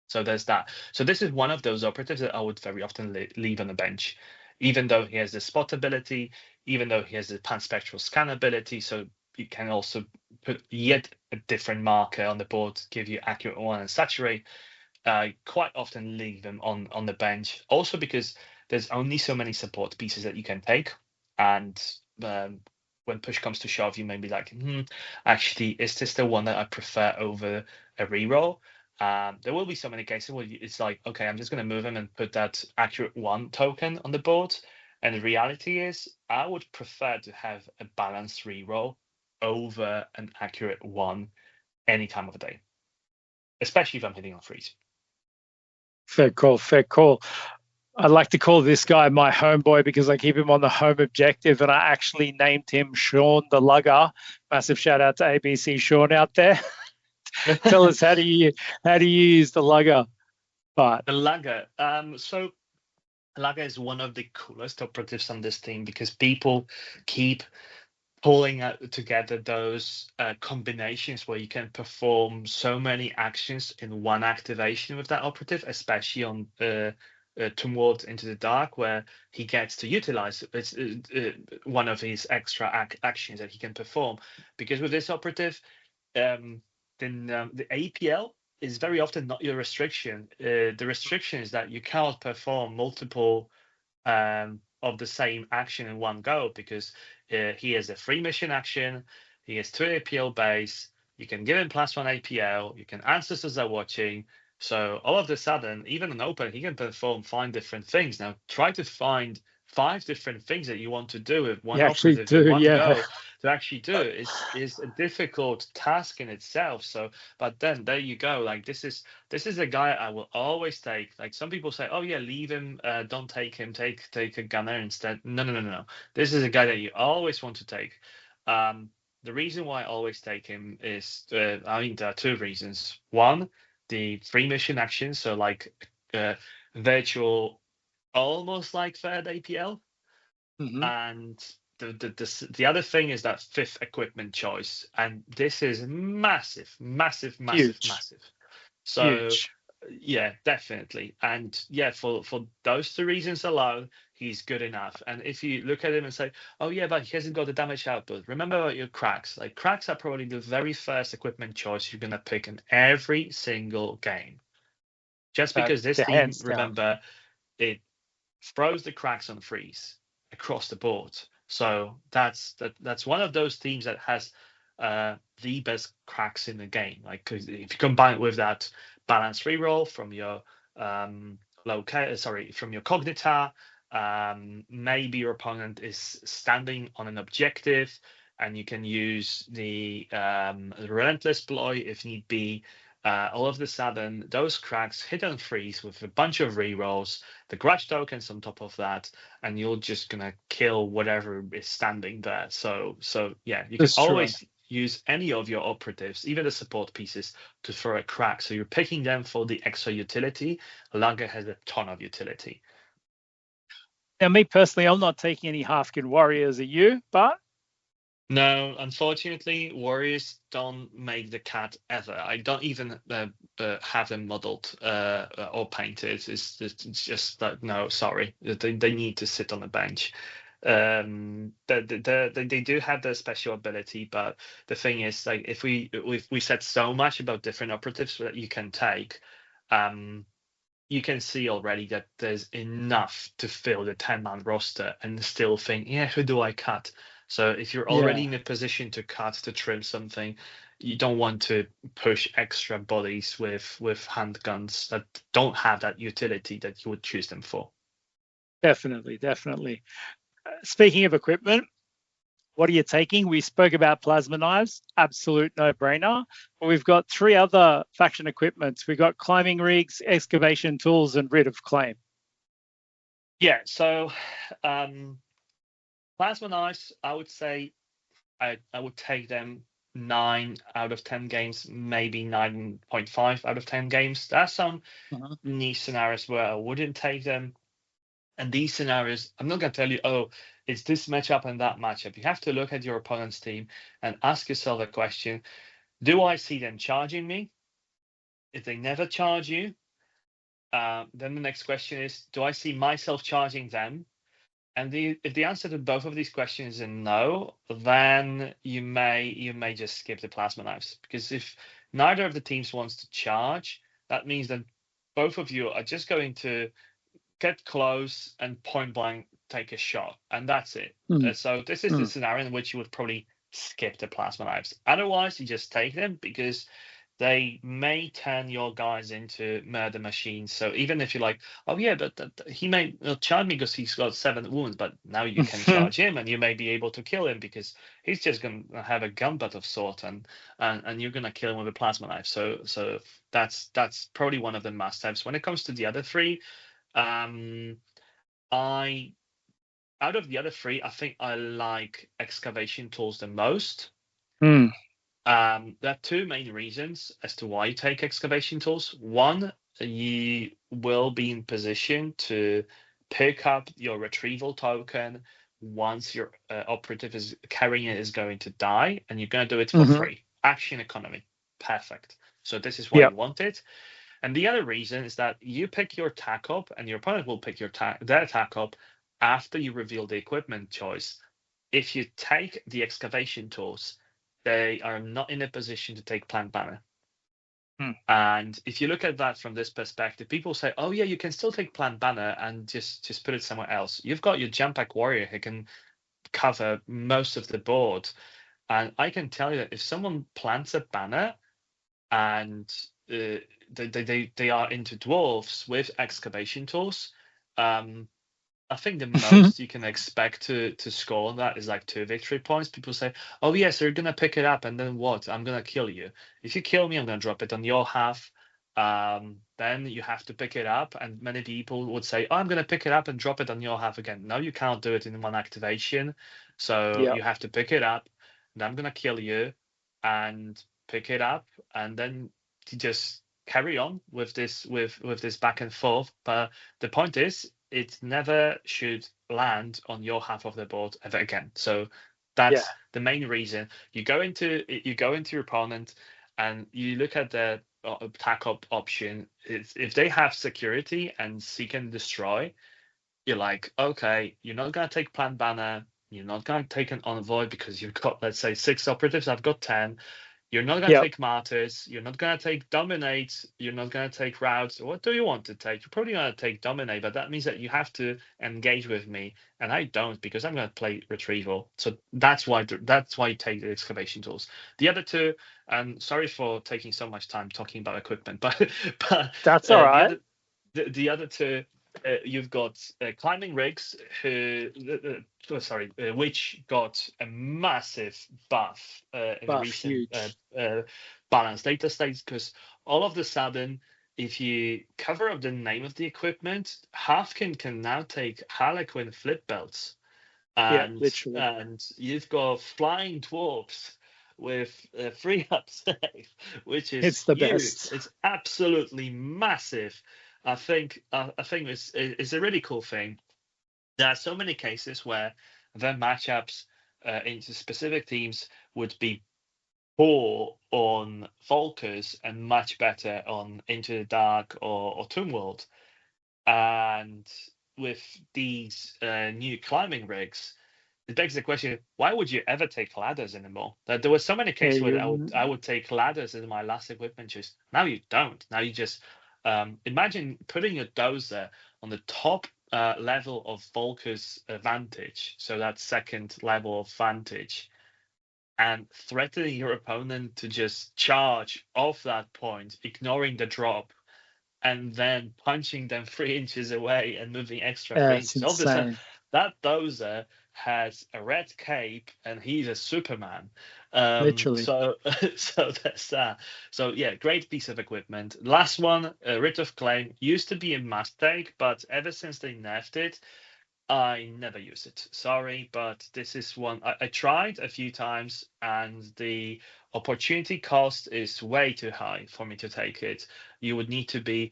So there's that. So this is one of those operatives that I would very often leave on the bench, even though he has the spot ability, even though he has the panspectral scan ability. So you can also put yet a different marker on the board, give you accurate one and saturate. Quite often leave them on the bench, also because there's only so many support pieces that you can take, and when push comes to shove, you may be like, actually, is this the one that I prefer over a reroll? There will be so many cases where it's like, okay, I'm just going to move him and put that accurate 1 token on the board. And the reality is, I would prefer to have a balanced reroll over an accurate 1 any time of the day, especially if I'm hitting on freeze. Fair call, fair call. I like to call this guy my homeboy because I keep him on the home objective, and I actually named him Sean the Lugger. Massive shout out to ABC Sean out there. Tell us, how do you use the lugger part? The Lugger. So Lugger is one of the coolest operatives on this team because people keep pulling out together those combinations where you can perform so many actions in one activation with that operative, especially on towards Into the Dark, where he gets to utilize one of his extra actions that he can perform. Because with this operative, the APL is very often not your restriction. The restriction is that you cannot perform multiple of the same action in one go because he has a free mission action, he has 2 APL base, you can give him +1 APL, you can ancestors are watching. So all of a sudden, even in open, he can perform 5 different things. Now try to find 5 different things that you want to do with one You actually operative in do, one yeah. go to actually do is a difficult task in itself. So, but then there you go. Like this is a guy I will always take. Like some people say, oh yeah, leave him, don't take him, take a gunner instead. No. This is a guy that you always want to take. The reason why I always take him is, I mean, there are 2 reasons. One, the free mission action, so like virtual, almost like third APL, and the other thing is that 5th equipment choice, and this is massive. Huge. So Huge. yeah, definitely, and yeah, for those 2 reasons alone, he's good enough. And if you look at him and say, oh yeah, but he hasn't got the damage output, remember about your cracks. Like cracks are probably the very first equipment choice you're gonna pick in every single game, just because this The team, hands down. remember, it throws the cracks on freeze across the board. So that's one of those teams that has the best cracks in the game. Like 'cause if you combine it with that balance reroll from your from your cognitar, maybe your opponent is standing on an objective, and you can use the relentless ploy if need be. All of a sudden, those cracks hit and freeze with a bunch of rerolls, the grudge tokens on top of that, and you're just gonna kill whatever is standing there. So yeah, you can Destroy. always use any of your operatives, even the support pieces, to throw a crack. So you're picking them for the extra utility. Lugger has a ton of utility. Now, me personally, I'm not taking any Hearthkyn warriors. Are you? But No, unfortunately, warriors don't make the cat ever. I don't even have them modeled or painted. It's just that no, sorry, they need to sit on the bench. They do have the special ability, but the thing is, like, if we said so much about different operatives that you can take, you can see already that there's enough to fill the 10-man roster and still think, yeah, who do I cut? So if you're already yeah, in a position to cut, to trim something, you don't want to push extra bodies with handguns that don't have that utility that you would choose them for. definitely. Speaking of equipment, what are you taking? We spoke about plasma knives, absolute no-brainer. But we've got 3 other faction equipments. We've got climbing rigs, excavation tools, and writ of claim. Yeah, so plasma knives, I would say I would take them 9 out of 10 games, maybe 9.5 out of 10 games. There's some niche scenarios where I wouldn't take them. And these scenarios, I'm not going to tell you, oh, it's this matchup and that matchup. You have to look at your opponent's team and ask yourself a question. Do I see them charging me? If they never charge you, then the next question is, do I see myself charging them? And if the answer to both of these questions is no, then you may just skip the plasma knives, because if neither of the teams wants to charge, that means that both of you are just going to get close and point blank take a shot, and that's it. So this is the scenario in which you would probably skip the plasma knives. Otherwise, you just take them because they may turn your guys into murder machines. So even if you're like, oh yeah, but he may charge me because he's got 7 wounds, but now you can charge him and you may be able to kill him because he's just going to have a gun butt of sort, and you're going to kill him with a plasma knife. So that's probably one of the must-haves. When it comes to the other 3, I out of the other 3, I think I like excavation tools the most. There are two main reasons as to why you take excavation tools. One, you will be in position to pick up your retrieval token once your operative is carrying it is going to die, and you're going to do it for free. Action economy, perfect. So this is why Yep. you want it. And the other reason is that you pick your tack up, and your opponent will pick their tack up after you reveal the equipment choice. If you take the excavation tools, they are not in a position to take plant banner. And if you look at that from this perspective, people say, "Oh yeah, you can still take plant banner and just put it somewhere else." You've got your jump pack warrior who can cover most of the board, and I can tell you that if someone plants a banner and they are into dwarves with excavation tools, I think the most you can expect to score on that is like 2 victory points. People say, "Oh yes, you're gonna pick it up, and then what? I'm gonna kill you. If you kill me, I'm gonna drop it on your half. Then you have to pick it up." And many people would say, "Oh, I'm gonna pick it up and drop it on your half again." No, you can't do it in one activation. So Yep. you have to pick it up, and I'm gonna kill you, and pick it up, and then you just carry on with this back and forth. But the point is, it never should land on your half of the board ever again. So Yeah. that's the main reason. You go into your opponent and you look at the attack option. If they have security and seek and destroy, you're like, okay, you're not gonna take plant banner. You're not gonna take an envoy because you've got, let's say, 6 operatives. I've got 10. You're not going to Yep. take martyrs. You're not going to take dominate. You're not going to take routes. What do you want to take? You're probably going to take dominate, but that means that you have to engage with me, and I don't because I'm going to play retrieval. So that's why you take the excavation tools. The other two, and sorry for taking so much time talking about equipment, but That's all right. the other two, you've got climbing rigs, which got a massive buff in the Buff, recent huge. balanced data states, because all of the sudden, if you cover up the name of the equipment, Hearthkyn can now take Harlequin flip belts, Yeah, and literally. you've got flying dwarfs with 3 up save, which is It's the huge. best. It's absolutely massive. I think it's a really cool thing. There are so many cases where the matchups into specific teams would be poor on Volkers and much better on Into the Dark or Tomb World. And with these new climbing rigs, it begs the question: why would you ever take ladders anymore? There were so many Yeah, cases where I would take ladders as my last equipment choice. Now you don't. Now you just imagine putting a dozer on the top level of Volker's vantage, so that second level of vantage, and threatening your opponent to just charge off that point, ignoring the drop, and then punching them 3 inches away and moving extra three it's inches. All of a sudden, insane. that dozer has a red cape and he's a Superman. Literally. So so that's that. So yeah, great piece of equipment. Last one, Writ of Claim used to be a must take, but ever since they nerfed it, I never use it. Sorry, but this is one I tried a few times, and the opportunity cost is way too high for me to take it. You would need to be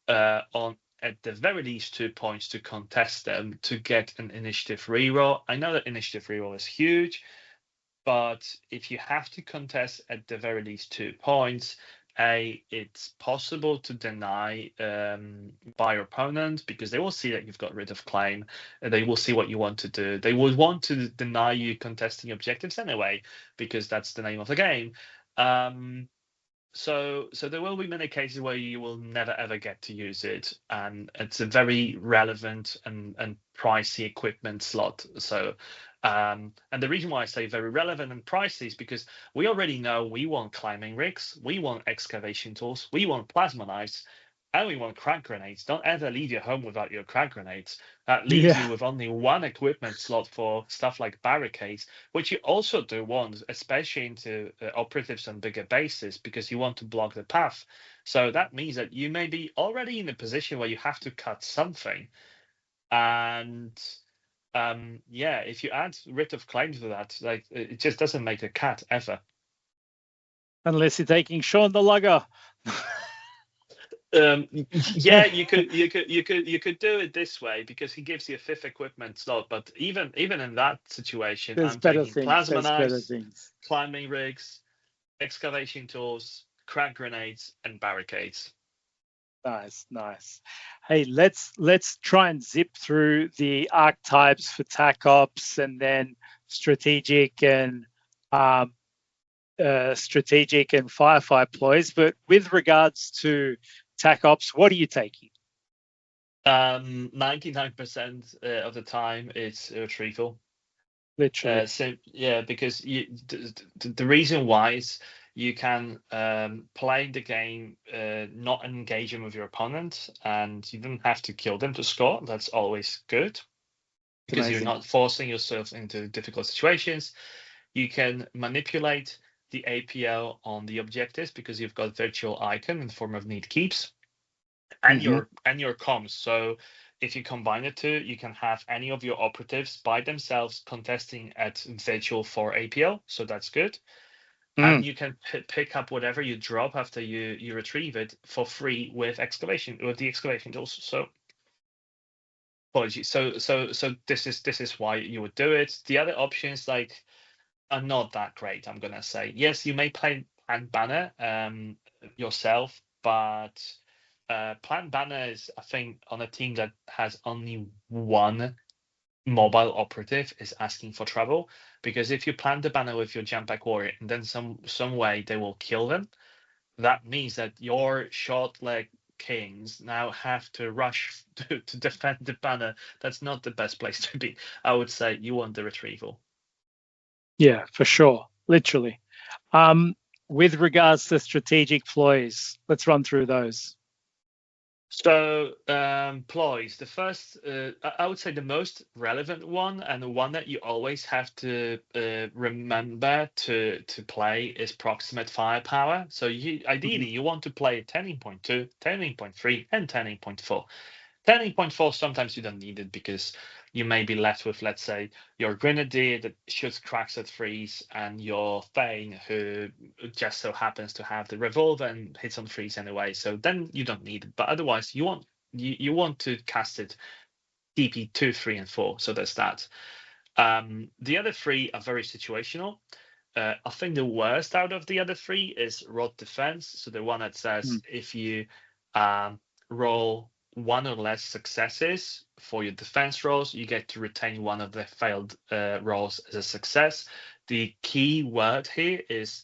on at the very least 2 points to contest them to get an initiative reroll. I know that initiative reroll is huge, but if you have to contest at the very least 2 points, it's possible to deny by your opponent because they will see that you've got rid of claim. And they will see what you want to do. They would want to deny you contesting objectives anyway, because that's the name of the game. So there will be many cases where you will never ever get to use it, and it's a very relevant and pricey equipment slot. So and the reason why I say very relevant and pricey is because we already know we want climbing rigs, we want excavation tools, we want plasma knives, and we want crack grenades. Don't ever leave your home without your crack grenades. That leaves Yeah. you with only one equipment slot for stuff like barricades, which you also do want, especially into operatives on bigger bases, because you want to block the path. So that means that you may be already in a position where you have to cut something. And yeah, if you add writ of claim to that, like, it just doesn't make a cut ever. Unless you're taking Sean the Lugger. Yeah, you could do it this way because he gives you a fifth equipment slot. But even in that situation, There's I'm better taking things. plasma There's better knives, things. climbing rigs, excavation tools, crack grenades, and barricades. Nice. Hey, let's try and zip through the archetypes for TAC ops and then strategic and firefight ploys. But with regards to TAC ops, what are you taking? 99% of the time it's retrieval. Literally. So yeah, because the reason why is you can play the game not engaging with your opponent, and you don't have to kill them to score. That's always good because you're Amazing. not forcing yourself into difficult situations. You can manipulate the APL on the objectives because you've got virtual icon in the form of need keeps and your comms. So if you combine the two, you can have any of your operatives by themselves contesting at virtual for APL. So that's good. And you can pick up whatever you drop after you retrieve it for free with the excavation tools. So apologies. So this is why you would do it. The other options are not that great, I'm gonna say. Yes, you may play Plant Banner yourself, but Plant Banner is, I think, on a team that has only one mobile operative is asking for trouble, because if you plant the banner with your jump back warrior and then some way they will kill them, that means that your short leg kings now have to rush to defend the banner. That's not the best place to be. I would say you want the retrieval. Yeah, for sure. Literally. With regards to strategic ploys, let's run through those. So ploys, the first, I would say the most relevant one, and the one that you always have to remember to play, is proximate firepower. So ideally you want to play 10.2, 10.3, and 10.4. 10.4, sometimes you don't need it because you may be left with, let's say, your grenadier that shoots cracks at freeze and your Thane who just so happens to have the revolver and hits on freeze anyway. So then you don't need it. But otherwise, you want to cast it DP 2, 3, and 4. So there's that. The other three are very situational. I think the worst out of the other three is Rod Defense. So the one that says if you roll one or less successes for your defense rolls, you get to retain one of the failed rolls as a success. The key word here is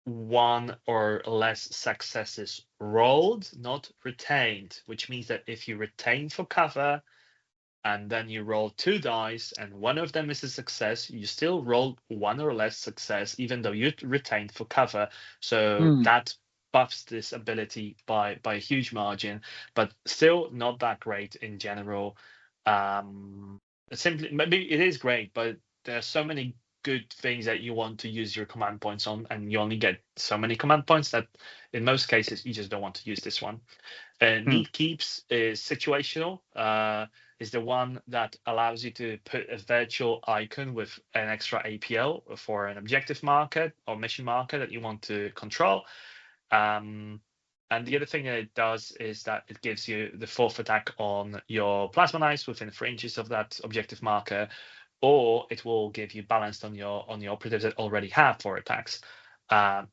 one or less successes rolled, not retained, which means that if you retain for cover and then you roll 2 dice and one of them is a success, you still roll one or less success, even though you retained for cover. So that buffs this ability by a huge margin, but still not that great in general. Simply, maybe it is great, but there are so many good things that you want to use your command points on, and you only get so many command points that in most cases you just don't want to use this one. Need keeps is situational. Is the one that allows you to put a virtual icon with an extra APL for an objective marker or mission marker that you want to control. And the other thing that it does is that it gives you the 4th attack on your plasma knives within 3 inches of that objective marker, or it will give you balanced on your operatives that already have 4 attacks.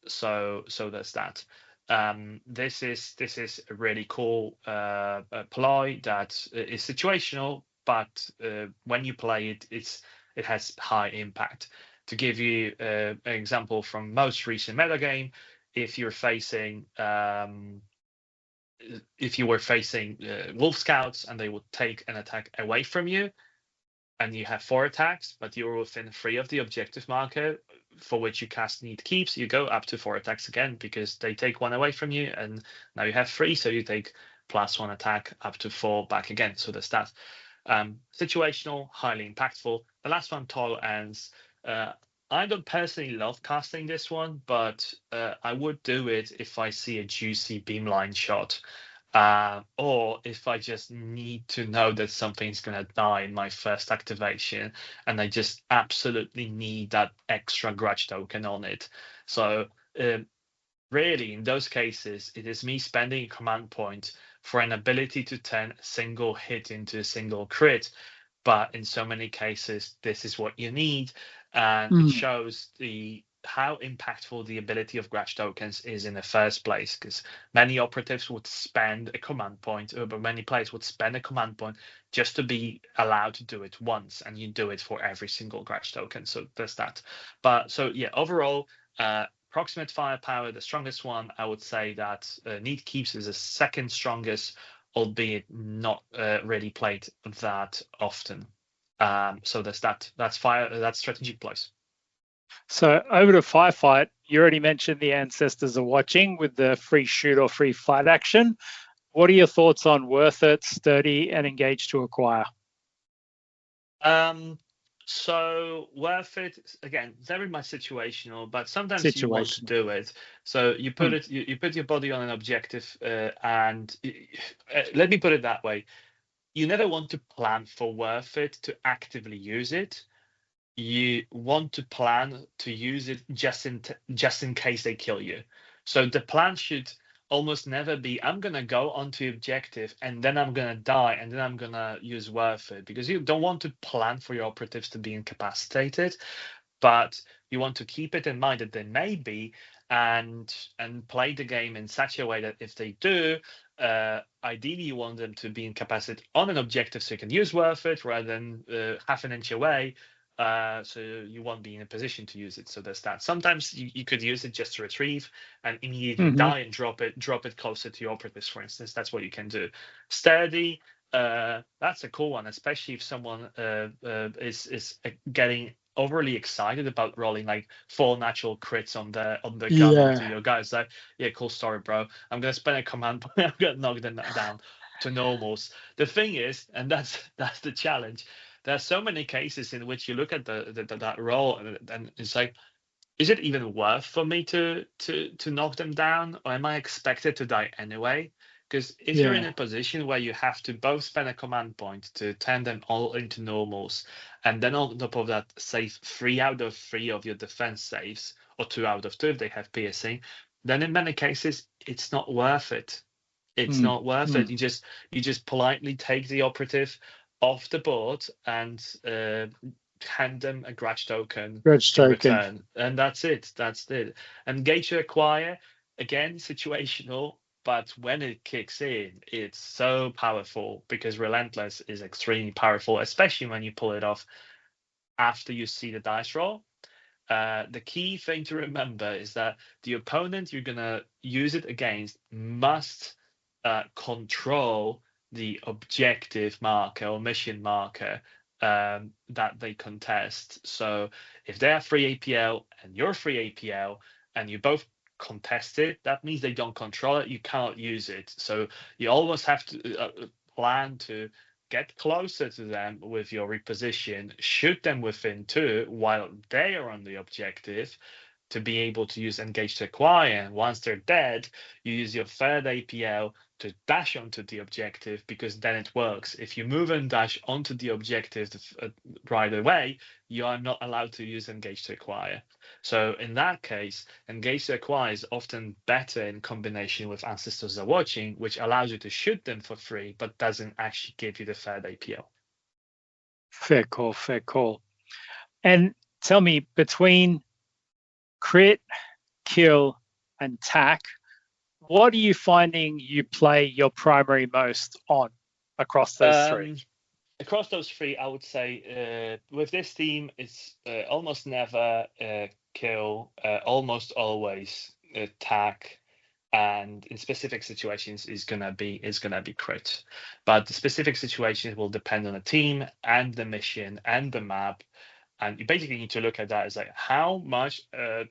So there's that. This is a really cool ploy that is situational, but when you play it, it has high impact. To give you an example from most recent metagame, if you were facing wolf scouts and they would take an attack away from you, and you have 4 attacks, but you're within 3 of the objective marker for which you cast need keeps, you go up to 4 attacks again because they take 1 away from you, and now you have 3, so you take +1 attack up to 4 back again. So there's that. Situational, highly impactful. The last one, Toil Ends. I don't personally love casting this one, but I would do it if I see a juicy beamline shot. Or if I just need to know that something's going to die in my first activation and I just absolutely need that extra grudge token on it. So really, in those cases, it is me spending a command point for an ability to turn a single hit into a single crit. But in so many cases, this is what you need, and it shows how impactful the ability of grudge tokens is in the first place, because many operatives would spend a command point, but many players would spend a command point just to be allowed to do it once, and you do it for every single grudge token. So there's that. But so yeah, overall, proximate firepower, the strongest one. I would say that Need Keeps is the second strongest, albeit not really played that often. So there's that. That's strategic plays. So over to Firefight, you already mentioned the ancestors are watching with the free shoot or free fight action. What are your thoughts on Worth It, Sturdy, and Engage to Acquire? So Worth It, again, very much situational, but sometimes you want to do it. So you put it, you put your body on an objective, and let me put it that way: you never want to plan for Worth It to actively use it. You want to plan to use it just in case they kill you. So the plan should almost never be, I'm gonna go onto objective and then I'm gonna die and then I'm gonna use Worth It, because you don't want to plan for your operatives to be incapacitated, but you want to keep it in mind that they may be, and play the game in such a way that if they do, ideally you want them to be incapacitated on an objective so you can use Worth It rather than half an inch away. So you won't be in a position to use it. So there's that. Sometimes you could use it just to retrieve and immediately die and drop it closer to your operatives, for instance. That's what you can do. Sturdy, that's a cool one, especially if someone is getting overly excited about rolling like 4 natural crits on the gun onto your guys. Like, yeah, cool story, bro. I'm gonna spend a command point. I'm gonna knock them down to normals. The thing is, and that's the challenge. There are so many cases in which you look at that roll and it's like, is it even worth for me to knock them down, or am I expected to die anyway? Because if you're in a position where you have to both spend a command point to turn them all into normals, and then on top of that save 3 out of 3 of your defense saves, or 2 out of 2 if they have piercing, then in many cases it's not worth it. It's not worth it. You just politely take the operative off the board and hand them a grudge token in return, and that's it. Engage to Acquire, again, situational, but when it kicks in, it's so powerful, because Relentless is extremely powerful, especially when you pull it off after you see the dice roll. The key thing to remember is that the opponent you're gonna use it against must control the objective marker or mission marker that they contest. So if they are free APL and you're free APL and you both contest it, that means they don't control it. You cannot use it. So you almost have to plan to get closer to them with your reposition, shoot them within 2 while they are on the objective, to be able to use Engage to Acquire. And once they're dead, you use your third APL to dash onto the objective, because then it works. If you move and dash onto the objective right away, you are not allowed to use Engage to Acquire. So in that case, Engage to Acquire is often better in combination with Ancestors Are Watching, which allows you to shoot them for free, but doesn't actually give you the third APL. Fair call. And tell me, between crit, kill, and tack, what are you finding you play your primary most on across those 3? Across those 3, I would say with this team, it's almost never kill, almost always tack, and in specific situations is gonna be crit. But the specific situations will depend on the team and the mission and the map. And you basically need to look at that as like, how much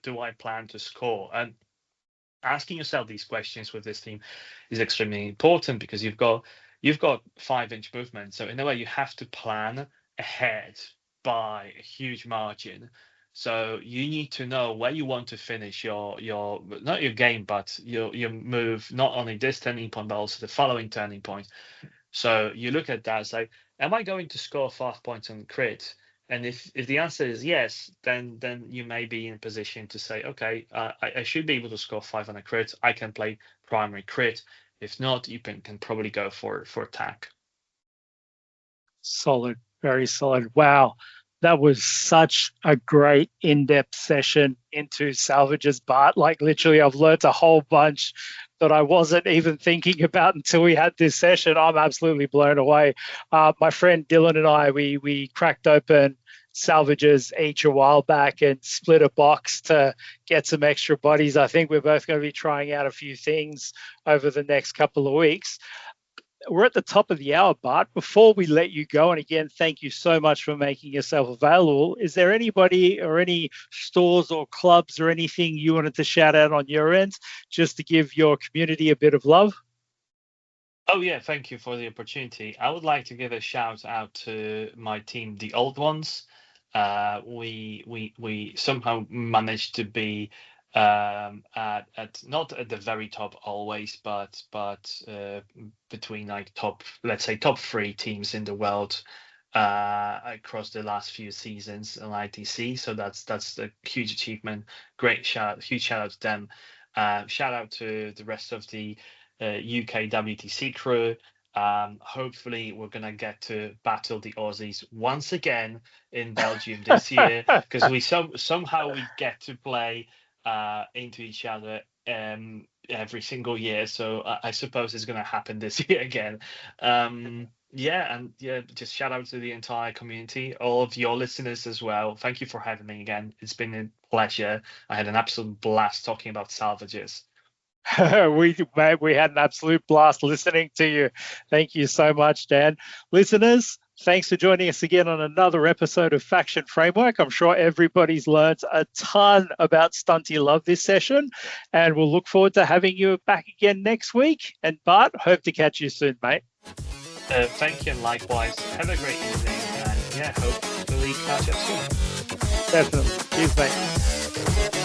do I plan to score? And asking yourself these questions with this team is extremely important, because you've got 5-inch movement. So in a way, you have to plan ahead by a huge margin. So you need to know where you want to finish your not your game, but your move, not only this turning point, but also the following turning point. So you look at that, it's like, am I going to score 5 points on crit? And if the answer is yes, then you may be in a position to say, okay, I should be able to score 500 crit. I can play primary crit. If not, you can probably go for attack. Solid, very solid. Wow. That was such a great in-depth session into salvages, Bart. Like literally, I've learned a whole bunch that I wasn't even thinking about until we had this session. I'm absolutely blown away. My friend Dylan and I, we cracked open salvages each a while back and split a box to get some extra bodies. I think we're both going to be trying out a few things over the next couple of weeks. We're at the top of the hour, Bart. Before we let you go, and again, thank you so much for making yourself available. Is there anybody or any stores or clubs or anything you wanted to shout out on your end, just to give your community a bit of love? Oh yeah, thank you for the opportunity. I would like to give a shout out to my team, the Old Ones. We somehow managed to be at not at the very top always, but between like let's say top 3 teams in the world across the last few seasons in ITC. So that's a huge achievement. Huge shout out to them. Shout out to the rest of the UK WTC crew. Hopefully we're gonna get to battle the Aussies once again in Belgium this year, because we somehow we get to play into each other every single year. So I suppose it's gonna happen this year again. Just shout out to the entire community, all of your listeners as well. Thank you for having me again. It's been a pleasure. I had an absolute blast talking about salvages. we had an absolute blast listening to you. Thank you so much, Dan. Listeners, thanks for joining us again on another episode of Faction Framework. I'm sure everybody's learned a ton about Stunty Love this session, and we'll look forward to having you back again next week. And Bart, hope to catch you soon, mate. Thank you, and likewise. Have a great evening, and hopefully catch up soon. Definitely. Cheers, mate.